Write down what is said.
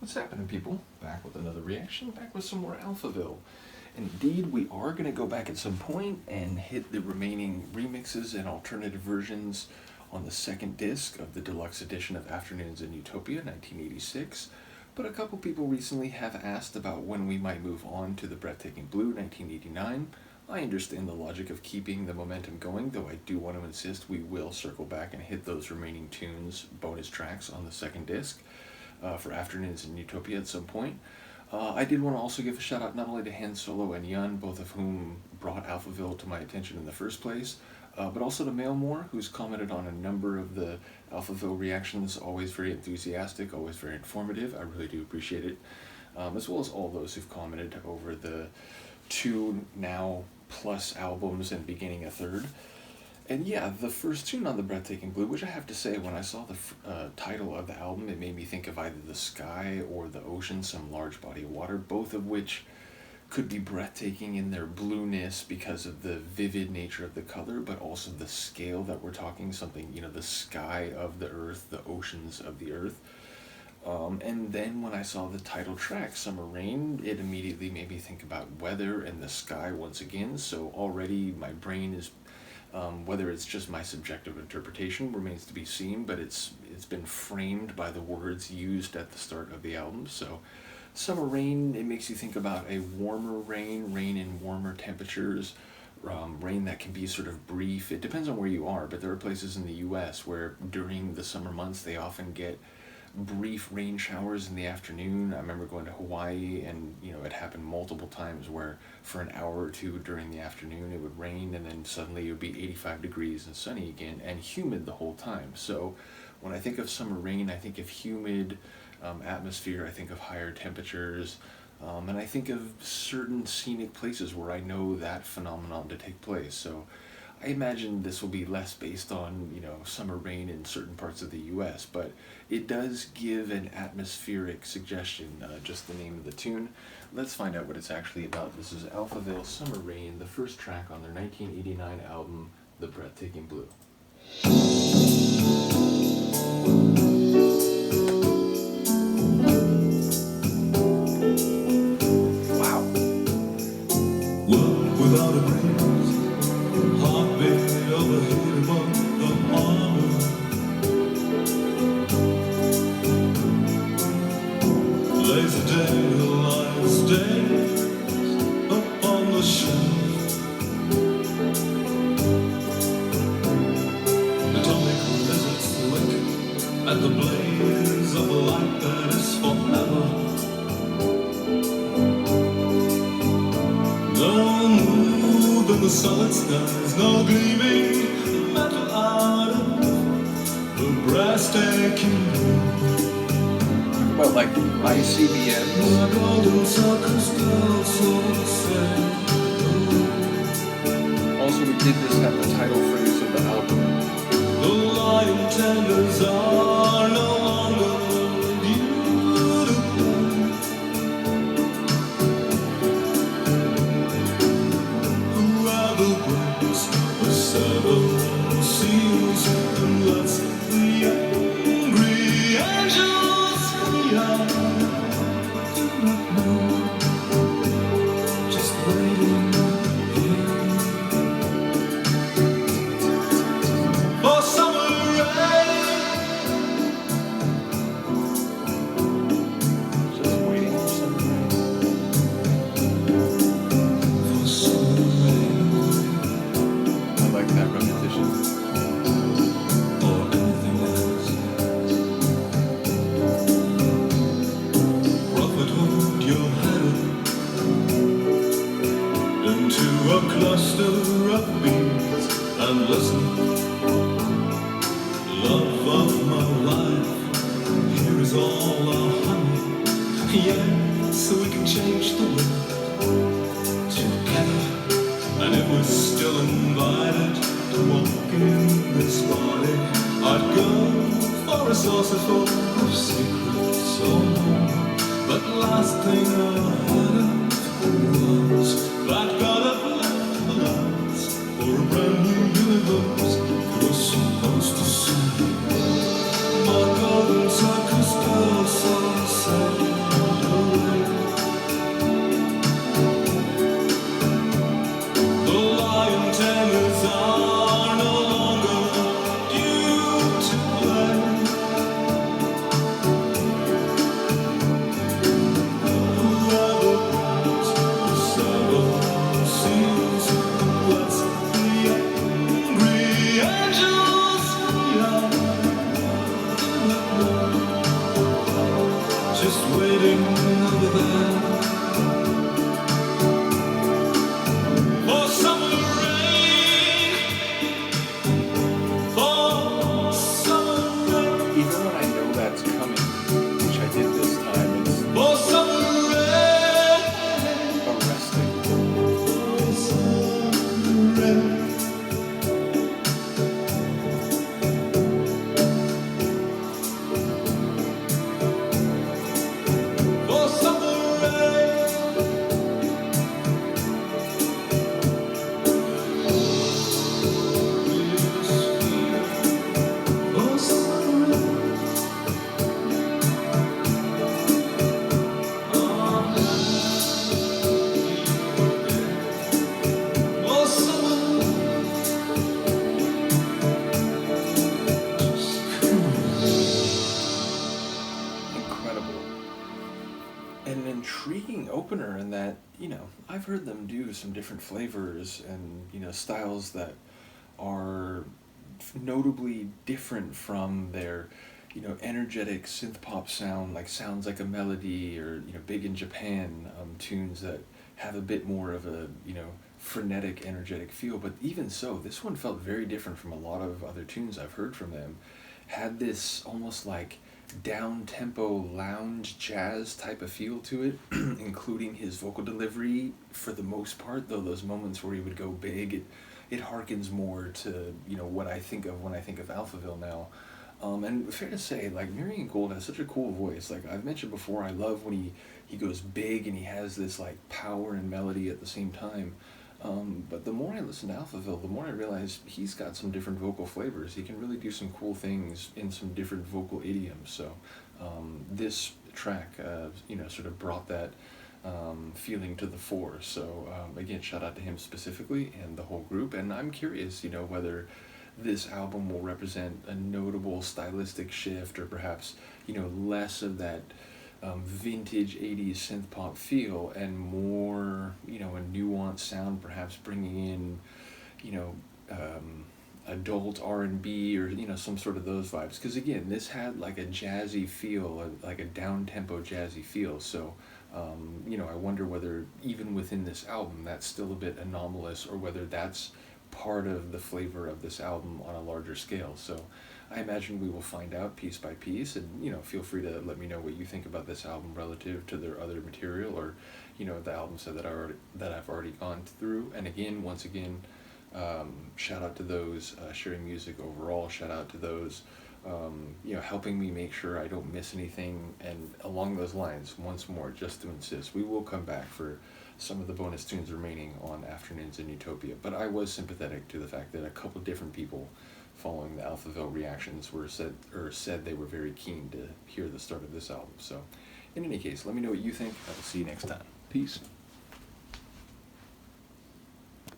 What's happening, people? Back with another reaction, back with some more Alphaville. Indeed, we are going to go back at some point and hit the remaining remixes and alternative versions on the second disc of the deluxe edition of Afternoons in Utopia, 1986. But a couple people recently have asked about when we might move on to the Breathtaking Blue, 1989. I understand the logic of keeping the momentum going, though I do want to insist we will circle back and hit those remaining tunes, bonus tracks on the second disc for Afternoons in Utopia at some point. I did want to also give a shout out not only to Han Solo and Yun, both of whom brought Alphaville to my attention in the first place, but also to Mailmore, who's commented on a number of the Alphaville reactions, always very enthusiastic, always very informative. I really do appreciate it, as well as all those who've commented over the two now plus albums and beginning a third. And yeah, the first tune on the Breathtaking Blue, which I have to say, when I saw the title of the album, it made me think of either the sky or the ocean, some large body of water, both of which could be breathtaking in their blueness because of the vivid nature of the color, but also the scale that we're talking, something, you know, the sky of the earth, the oceans of the earth. And then when I saw the title track, Summer Rain, it immediately made me think about weather and the sky once again, so already my brain is whether it's just my subjective interpretation remains to be seen, but it's been framed by the words used at the start of the album. So Summer Rain, it makes you think about a warmer rain in warmer temperatures, rain that can be sort of brief. It depends on where you are, but there are places in the US where during the summer months they often get brief rain showers in the afternoon. I remember going to Hawaii and, you know, it happened multiple times where for an hour or two during the afternoon it would rain and then suddenly it would be 85 degrees and sunny again and humid the whole time. So when I think of summer rain, I think of humid atmosphere, I think of higher temperatures, and I think of certain scenic places where I know that phenomenon to take place. So I imagine this will be less based on, you know, summer rain in certain parts of the US, but it does give an atmospheric suggestion, just the name of the tune. Let's find out what it's actually about. This is Alphaville, Summer Rain, the first track on their 1989 album, The Breathtaking Blue. Wow. World without a breeze, heartbeat overhead above the harbor. Lazy daylight stays upon the shelf. Atomic lizards lick at the blaze of a light that is forever. No move in the solid skies, no gleaming metal out of the breathtaking blue. About like ICBMs. My golden circles go so sad. Also, we did this have the title phrase of the album. The lion tenders are no longer beautiful. Whoever breaks the seven seas and lets the angry angels free, I do not know. Just waiting here for summer rain. Just waiting for some rain. For summer rain. I like that repetition. Or anything else. Prophethood, you're headed into a cluster of bees. And listen, love of my life, here is all our honey. Yeah, so we can change the world together. And if we're still invited to walk in this body, I'd go for a saucerful of secrets or more. But last thing I heard was that God had left the lights for a brand new universe. It was supposed to see my golden circus girl so sad. just waiting over there for summer rain, for summer rain, Even when I know that's coming, which I did this time, it's for summer rain, arresting. for summer rain. For summer rain, for summer rain, for summer Incredible. An intriguing opener in that, I've heard them do some different flavors and, styles that are notably different from their, energetic synth pop sound, like sounds like a melody, or, big in Japan, tunes that have a bit more of a, frenetic, energetic feel. But even so, this one felt very different from a lot of other tunes I've heard from them. Had this almost like down tempo lounge jazz type of feel to it, including his vocal delivery for the most part, though those moments where he would go big, it harkens more to, what I think of when I think of Alphaville now. And fair to say, like, Marian Gold has such a cool voice. Like I've mentioned before, I love when he goes big and he has this like power and melody at the same time. But the more I listen to Alphaville, the more I realize he's got some different vocal flavors. He can really do some cool things in some different vocal idioms. So this track, sort of brought that feeling to the fore. So again, shout out to him specifically and the whole group. And I'm curious, whether this album will represent a notable stylistic shift, or perhaps, less of that vintage 80s synth pop feel and more, a nuanced sound, perhaps bringing in, adult R&B, or, some sort of those vibes. Because again, this had like a jazzy feel, like a down-tempo jazzy feel. So, I wonder whether even within this album that's still a bit anomalous, or whether that's part of the flavor of this album on a larger scale. So I imagine we will find out piece by piece, and feel free to let me know what you think about this album relative to their other material, or the albums that I've already gone through. And again, once again, shout out to those sharing music overall. Shout out to those helping me make sure I don't miss anything. And along those lines, once more, just to insist, we will come back for some of the bonus tunes remaining on Afternoons in Utopia. But I was sympathetic to the fact that a couple different people following the Alphaville reactions said they were very keen to hear the start of this album. So in any case, let me know what you think. I will see you next time. Peace.